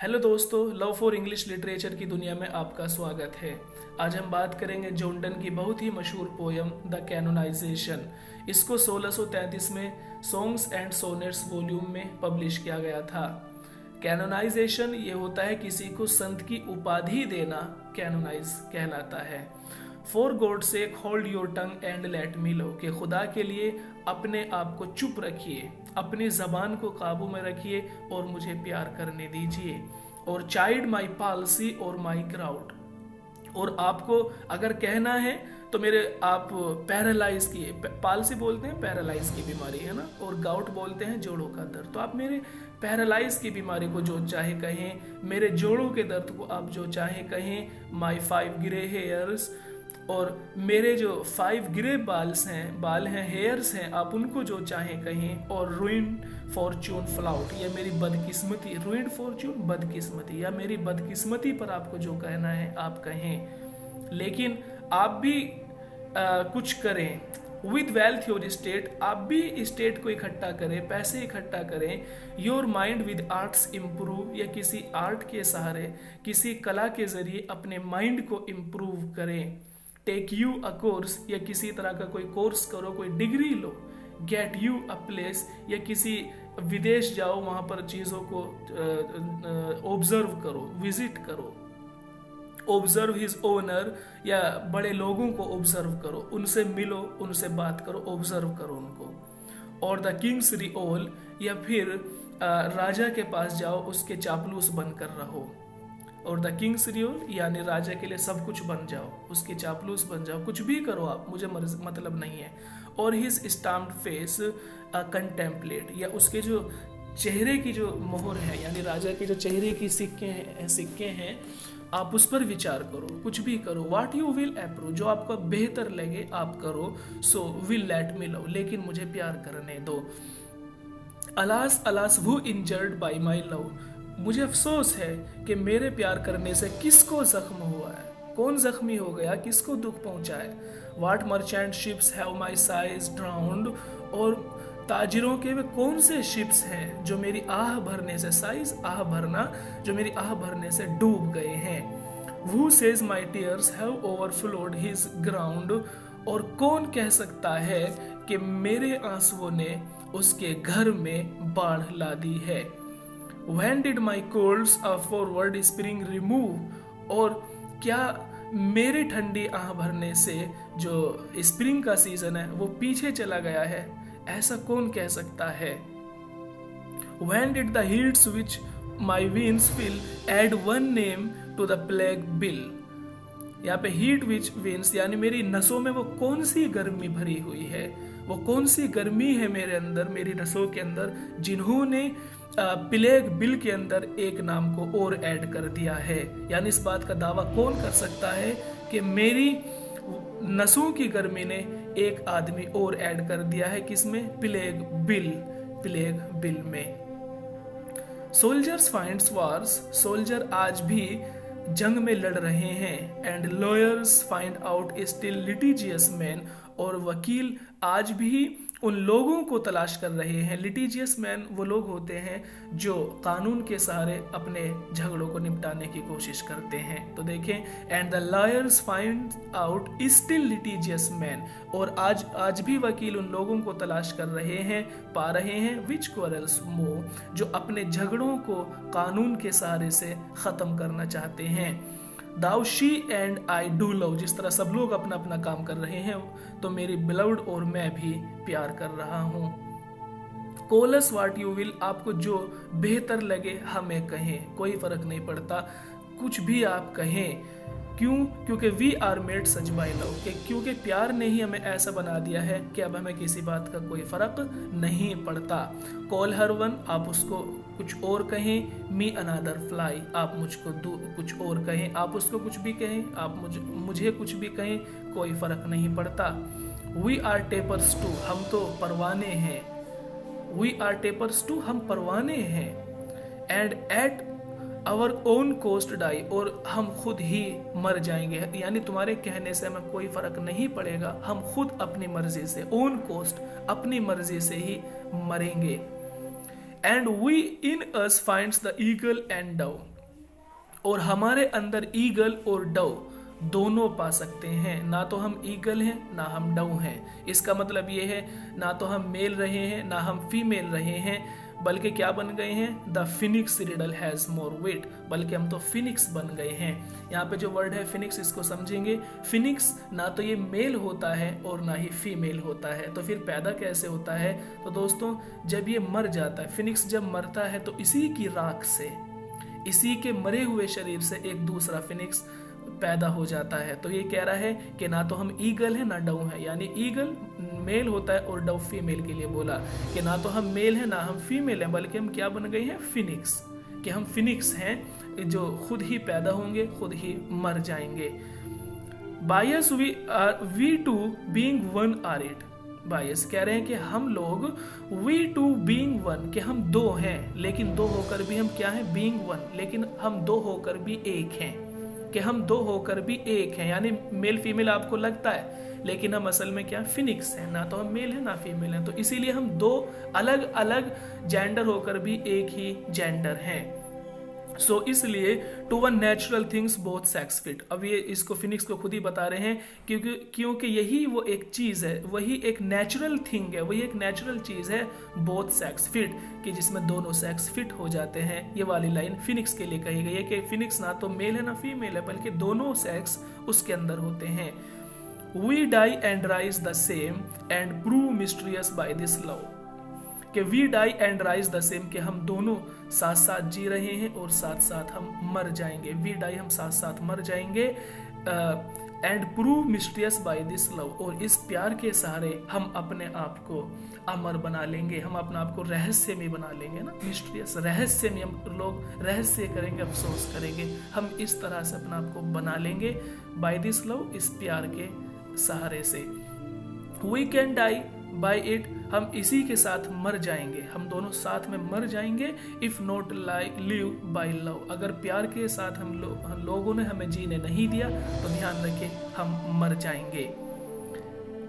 Hello दोस्तों, love for English literature की दुनिया में आपका स्वागत है। आज हम बात करेंगे जॉन की बहुत ही मशहूर पोयम द कैनोनाइजेशन। इसको 1633 में सॉन्ग्स एंड सोनेट्स वॉल्यूम में पब्लिश किया गया था। कैनोनाइजेशन ये होता है किसी को संत की उपाधि देना, कैनोनाइज कहलाता है। फॉर गॉड से hold your tongue and let me love, कि खुदा के लिए अपने आप को चुप रखिए, अपनी जबान को काबू में रखिए और मुझे प्यार करने दीजिए। और चाइल्ड माई पालसी और माई क्राउड, और आपको अगर कहना है तो मेरे आप पैरालाइज की, पालसी बोलते हैं पैरालाइज की बीमारी है ना, और गाउट बोलते हैं जोड़ों का दर्द। तो आप मेरे पैरालाइज की बीमारी को जो चाहे कहें, मेरे जोड़ों के दर्द को आप जो चाहे कहें। माई 5 ग्रे हेयर्स, और मेरे जो 5 ग्रे बाल हैं हेयर्स हैं, आप उनको जो चाहे कहें। और रूइंड फॉर्च्यून फ्लाउट, या मेरी बदकिस्मती, रूइंड फॉर्च्यून बदकिस्मती, या मेरी बदकिस्मती पर आपको जो कहना है आप कहें। लेकिन आप भी कुछ करें विद वेल्थ योर स्टेट, आप भी स्टेट को इकट्ठा करें, पैसे इकट्ठा करें। Your mind with arts improve, या किसी आर्ट के सहारे, किसी कला के जरिए अपने माइंड को इम्प्रूव करें। टेक यू अ कोर्स, या किसी तरह का कोई कोर्स करो, कोई degree low. Get you a place, या किसी विदेश जाओ, वहाँ पर चीज़ों को ऑब्जर्व करो, विजिट करो। ऑब्जर्व हिज ओनर, या बड़े लोगों को ऑब्जर्व करो, उनसे मिलो, उनसे बात करो, ऑब्जर्व करो उनको। और द किंग्स रिओल, या फिर राजा के पास जाओ, उसके चापलूस बनकर रहो। और द किंग्स रिओल यानी राजा के लिए सब कुछ बन जाओ, उसके चापलूस बन जाओ, कुछ भी करो आप, मुझे मतलब नहीं है। और हिज स्टाम्प्ड फेस कंटेम्पलेट, या उसके जो चेहरे की जो मोहर है, यानी राजा के जो चेहरे की सिक्के हैं आप उस पर विचार करो, कुछ भी करो। व्हाट यू विल अप्रूव, जो आपको बेहतर लगे आप करो। So will let me love, लेकिन मुझे प्यार करने दो। Alas alas who injured bye my love, मुझे अफसोस है कि मेरे प्यार करने से किसको जख्म हुआ है, कौन जख्मी हो गया, किसको दुख पहुंचा है। What merchant ships have my sighs drowned, और ताजिरों के वे कौन से शिप्स हैं जो मेरी आह भरने से, साइज आह भरना, जो मेरी आह भरने से डूब गए हैं। Who says my tears have overflowed his ground, और कौन कह सकता है कि मेरे आंसुओं ने उसके घर में बाढ़ ला दी है। When did my colds a forward spring remove, और क्या मेरे ठंडी आह भरने से जो स्प्रिंग का सीजन है वो पीछे चला गया है, ऐसा कौन कह सकता है। When did the heats which my winds fill add one name to the plague bill, यहाँ पे हीट विच विंस यानी मेरी नसों में वो कौन सी गर्मी भरी हुई है, वो कौन सी गर्मी है मेरे अंदर, मेरी नसों के अंदर, जिन्होंने प्लेग बिल के अंदर एक नाम को और ऐड कर दिया है। यानी इस बात का दावा कौन कर सकता है कि मेरी नसों की गर्मी ने एक आदमी और ऐड कर दिया है, किसमें, प्लेग बिल में। सोल्जर्स फाइंड्स वार्स, सोल्जर आज भी जंग में लड़ रहे हैं। And lawyers find out still litigious man, और वकील आज भी उन लोगों को तलाश कर रहे हैं। लिटिजियस मैन वो लोग होते हैं जो कानून के सहारे अपने झगड़ों को निपटाने की कोशिश करते हैं। तो देखें, and the lawyers find out still litigious man, और आज भी वकील उन लोगों को तलाश कर रहे हैं, पा रहे हैं, विच क्वारल्स मूव, जो अपने झगड़ों को कानून के सहारे से खत्म करना चाहते हैं। Thou she and I do love, जिस तरह सब लोग अपना अपना काम कर रहे हैं, तो मेरी बिलव्ड और मैं भी प्यार कर रहा हूँ। कोलस वाट यू विल, आपको जो बेहतर लगे हमें कहें, कोई फर्क नहीं पड़ता, कुछ भी आप कहें। क्यों? क्योंकि we are made such by love, क्योंकि प्यार ने ही हमें ऐसा बना दिया है कि अब हमें किसी बात का कोई फर्क नहीं पड़ता। कॉल हर वन, आप उसको कुछ और कहें। मी अनदर फ्लाई, आप मुझको कुछ और कहें, आप उसको कुछ भी कहें, आप मुझे कुछ भी कहें, कोई फर्क नहीं पड़ता। वी आर टेपर्स टू, हम तो परवाने हैं। वी आर टेपर्स टू, हम परवाने हैं। And at our own cost die, और हम खुद ही मर जाएंगे, यानी तुम्हारे कहने से हमें कोई फर्क नहीं पड़ेगा, हम खुद अपनी मर्जी से, ओन कोस्ट, अपनी मर्जी से ही मरेंगे। And we in us finds the eagle and dove, और हमारे अंदर ईगल और डव दोनों पा सकते हैं। ना तो हम ईगल हैं ना हम डव हैं। इसका मतलब ये है ना तो हम मेल रहे हैं ना हम फीमेल रहे हैं, बल्कि क्या बन गए हैं, the Phoenix riddle has more weight, बल्कि हम तो फिनिक्स बन गए हैं। यहाँ पे जो वर्ड है फिनिक्स, इसको समझेंगे। फिनिक्स ना तो ये मेल होता है और ना ही फीमेल होता है, तो फिर पैदा कैसे होता है? तो दोस्तों जब ये मर जाता है, फिनिक्स जब मरता है तो इसी की राख से, इसी के मरे हुए शरीर से एक दूसरा फिनिक्स पैदा हो जाता है। तो ये कह रहा है कि ना तो हम ईगल है ना डव है, यानी ईगल मेल होता है और डव फीमेल के लिए बोला कि ना तो हम मेल है ना हम फीमेल हैं, बल्कि हम क्या बन गए हैं, फिनिक्स, कि हम फिनिक्स हैं जो खुद ही पैदा होंगे, खुद ही मर जाएंगे। By us we two being one are it. By us कह रहे हैं कि हम लोग वी टू बीइंग वन, कि हम दो हैं लेकिन दो होकर भी हम क्या हैं, बीइंग वन, लेकिन हम दो होकर भी एक हैं, कि हम दो होकर भी एक हैं, यानी मेल फीमेल आपको लगता है लेकिन हम असल में क्या, फिनिक्स हैं, ना तो हम मेल हैं ना फीमेल हैं। तो इसीलिए हम दो अलग अलग जेंडर होकर भी एक ही जेंडर हैं। सो इसलिए to one natural things both sex fit. अब ये इसको फिनिक्स को खुद ही बता रहे हैं क्योंकि यही वो एक चीज़ है, वही एक नेचुरल थिंग है, वही एक नेचुरल चीज़ है बोथ सेक्स फिट, कि जिसमें दोनों सेक्स फिट हो जाते हैं। ये वाली लाइन फिनिक्स के लिए कही गई है कि फिनिक्स ना तो मेल है ना फीमेल है, बल्कि दोनों सेक्स उसके अंदर होते हैं। We die and rise the same and prove mysterious by this love, कि we die and rise the same, कि हम दोनों साथ साथ जी रहे हैं और साथ साथ हम मर जाएंगे। वी डाई, हम साथ साथ मर जाएंगे, and prove mysterious by this love, और इस प्यार के सहारे हम अपने आप को अमर बना लेंगे, हम अपने आप को रहस्यमय बना लेंगे ना, मिस्ट्रियस रहस्यमय, हम लोग रहस्य करेंगे, अफसोस करेंगे, हम इस तरह से अपने आप को बना लेंगे बाय दिस लव, इस प्यार के सहारे से। We can die by it, हम इसी के साथ मर जाएंगे, हम दोनों साथ में मर जाएंगे। If not live by love, अगर प्यार के साथ हम लोगों ने हमें जीने नहीं दिया तो ध्यान रखें हम मर जाएंगे।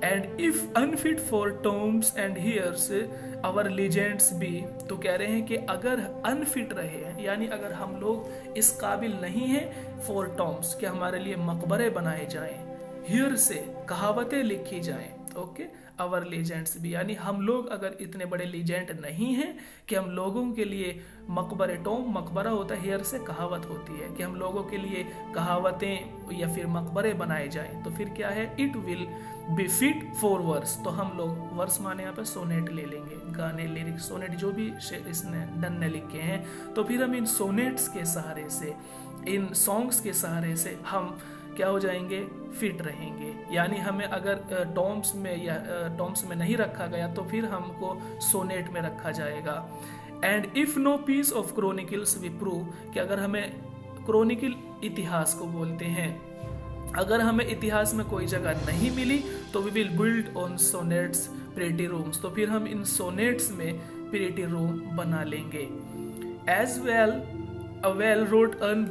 And if unfit for tombs and hearse our legends be, तो कह रहे हैं कि अगर अनफिट रहे हैं, यानी अगर हम लोग इस काबिल नहीं हैं फॉर टॉम्स, कि हमारे लिए मकबरे बनाए जाएं, हियर से कहावतें लिखी जाएं, ओके, आवर लीजेंड्स भी, यानी हम लोग अगर इतने बड़े लीजेंड नहीं हैं कि हम लोगों के लिए मकबरे, टॉम मकबरा होता है, हियर से कहावत होती है, कि हम लोगों के लिए कहावतें या फिर मकबरे बनाए जाएं, तो फिर क्या है, it will be fit for verse, तो हम लोग वर्स माने यहाँ पे सोनेट ले लेंगे, गाने, लिरिक्स, सोनेट जो भी इसने डन ने लिखे हैं, तो फिर हम इन सोनेट्स के सहारे से, इन सॉन्ग्स के सहारे से हम क्या हो जाएंगे, फिट रहेंगे। यानी हमें अगर टॉम्स में नहीं रखा गया तो फिर हमको सोनेट में रखा जाएगा। And if no piece of chronicles we prove, कि अगर हमें क्रोनिकल इतिहास को बोलते हैं, अगर हमें इतिहास में कोई जगह नहीं मिली तो we will build on sonnets pretty rooms, तो फिर हम इन सोनेट्स में प्रीटी रूम बना लेंगे। As well a well wrought urn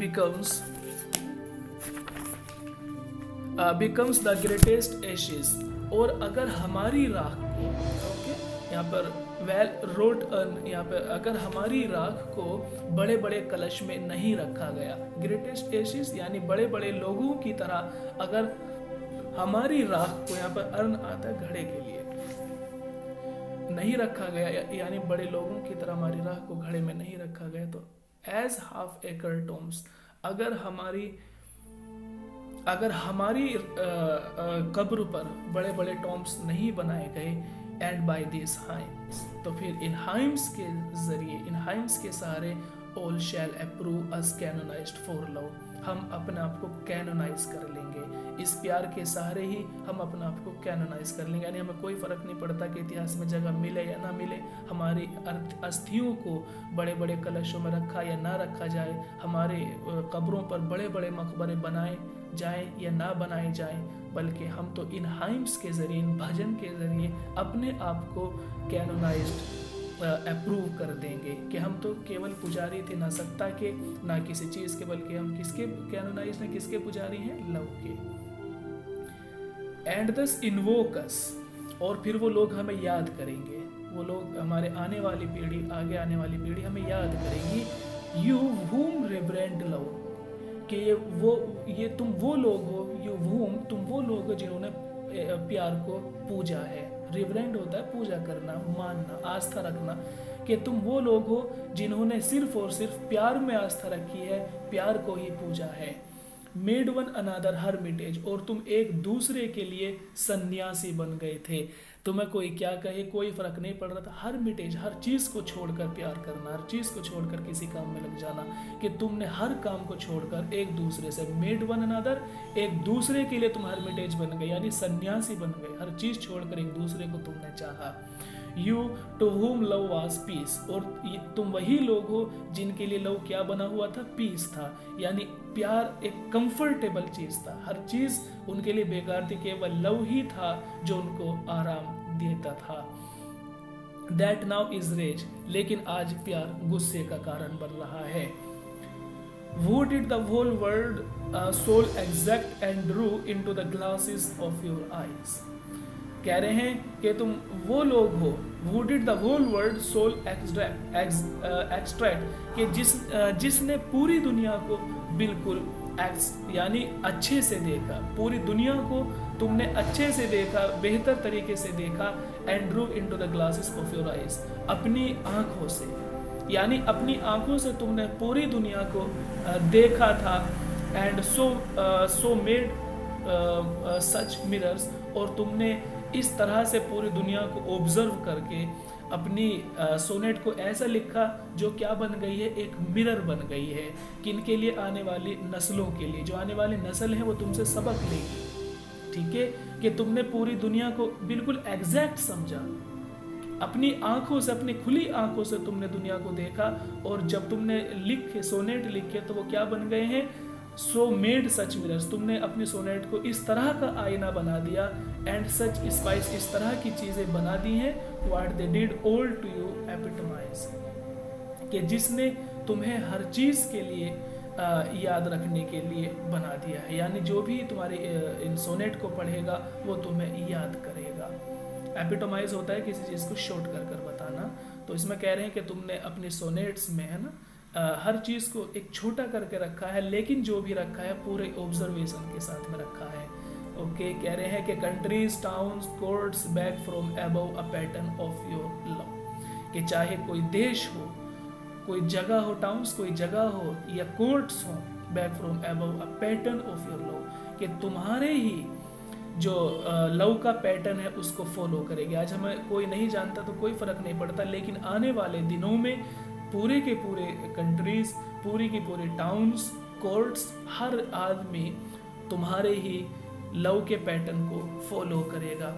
becomes the greatest ashes, और अगर हमारी राख को, ओके, यहाँ पर वेल रोट अर्न, यहाँ पर अगर हमारी राख को बड़े बड़े कलश में नहीं रखा गया, ग्रेटेस्ट एशेस यानी बड़े बड़े लोगों की तरह अगर हमारी राख को, यहाँ पर अर्न आता है घड़े के लिए, नहीं रखा गया, यानी बड़े लोगों की तरह हमारी राख को घड़े में नहीं रखा गया, तो एज हाफ एकर टॉम्स, अगर हमारी कब्र पर बड़े बड़े टॉम्स नहीं बनाए गए, एंड बाय दिस हाइम्स, तो फिर इन हाइम्स के जरिए, इन हाइम्स के सहारे, all shall approve us canonized for love, हम अपने आप को कैनोनाइज कर लेंगे, इस प्यार के सहारे ही हम अपने आप को कैनोनाइज कर लेंगे, यानी हमें कोई फर्क नहीं पड़ता कि इतिहास में जगह मिले या ना मिले, हमारी अस्थियों को बड़े बड़े कलशों में रखा या ना रखा जाए, हमारे कब्रों पर बड़े बड़े मकबरे बनाए जाए या ना बनाए जाए, बल्कि हम तो इन हाइम्स के जरिए, इन भजन के जरिए अपने आप को कैनोनाइज्ड अप्रूव कर देंगे, कि हम तो केवल पुजारी थे, ना सत्ता के ना किसी चीज के, बल्कि हम किसके कैनोनाइज्ड हैं, किसके पुजारी हैं, लव के। एंड दस इन्वोक अस, और फिर वो लोग हमें याद करेंगे, वो लोग हमारे आने वाली पीढ़ी हमें याद करेगी, यू whom reverent love, कि ये तुम वो लोग हो, तुम वो लोग हो जिन्होंने प्यार को पूजा है। रिवरेंट होता है पूजा करना, मानना, आस्था रखना, कि तुम वो लोग हो जिन्होंने सिर्फ और सिर्फ प्यार में आस्था रखी है, प्यार को ही पूजा है। मेड वन अनादर हर्मिटेज, और तुम एक दूसरे के लिए सन्यासी बन गए थे। तुम्हें कोई क्या कहे कोई फर्क नहीं पड़ रहा था। हर्मिटेज, हर चीज को छोड़कर प्यार करना, हर चीज को छोड़कर किसी काम में लग जाना, कि तुमने हर काम को छोड़कर एक दूसरे से, मेड वन अनादर, एक दूसरे के लिए तुम हर्मिटेज बन गए, यानी सन्यासी बन गए। हर चीज छोड़कर एक दूसरे को तुमने चाहा। You to whom love was peace, और तुम वही लोग हो जिनके लिए लव क्या बना हुआ था, पीस था, यानी प्यार एक कंफर्टेबल चीज था। हर चीज उनके लिए बेकार थी, केवल लव ही था जो उनको आराम देता था। दैट नाउ इज रेज, लेकिन आज प्यार गुस्से का कारण बन रहा है। Who did the whole world soul exact and drew into the glasses of your eyes? कह रहे हैं कि तुम वो लोग हो, who did the whole world soul extract, कि जिसने पूरी दुनिया को बिल्कुल यानी अच्छे से देखा, पूरी दुनिया को तुमने अच्छे से देखा, बेहतर तरीके से देखा, and drew into the glasses of your eyes, अपनी आंखों से, यानी अपनी आंखों से तुमने पूरी दुनिया को देखा था। And so made such mirrors, और तुमने इस तरह से पूरी दुनिया को ऑब्जर्व करके अपनी सोनेट को ऐसा लिखा जो क्या बन गई है, एक मिरर बन गई है। किनके लिए, आने वाली नस्लों के लिए। जो आने वाली नस्ल है वो तुमसे सबक लेगी, ठीक है, कि तुमने पूरी दुनिया को बिल्कुल एग्जैक्ट समझा, अपनी आंखों से, अपनी खुली आंखों से तुमने दुनिया को देखा, और जब तुमने लिखे सोनेट लिखे तो वो क्या बन गए हैं, सो मेड सच मिरर्स, तुमने अपनी सोनेट को इस तरह का आईना बना दिया, एंड सच स्पाइस, इस तरह की चीजें बना दी हैं, what they did all to you epitomize, कि जिसने तुम्हें हर चीज के लिए याद रखने के लिए बना दिया है, यानी जो भी तुम्हारी इन सोनेट को पढ़ेगा वो तुम्हें याद करेगा। एपिटोमाइज होता है किसी चीज को शॉर्ट कर कर बताना। तो इसमें कह रहे हैं कि तुमने अपने सोनेट्स में, है ना, हर चीज को एक छोटा करके रखा है, लेकिन जो भी रखा है पूरे ऑब्जर्वेशन के साथ में रखा है। ओके, कह रहे हैं कि countries, towns, courts back from above a pattern of your love, कि चाहे कोई देश हो, कोई जगह हो, टाउन्स कोई जगह हो, या कोर्ट्स हो, back from above a pattern of your love, कि तुम्हारे ही जो लव का पैटर्न है उसको फॉलो करेगी। आज हमें कोई नहीं जानता तो कोई फर्क नहीं पड़ता, लेकिन आने वाले दिनों में पूरे के पूरे कंट्रीज, पूरी की पूरे टाउन्स, कोर्ट्स, हर आदमी तुम्हारे ही लव के पैटर्न को फॉलो करेगा।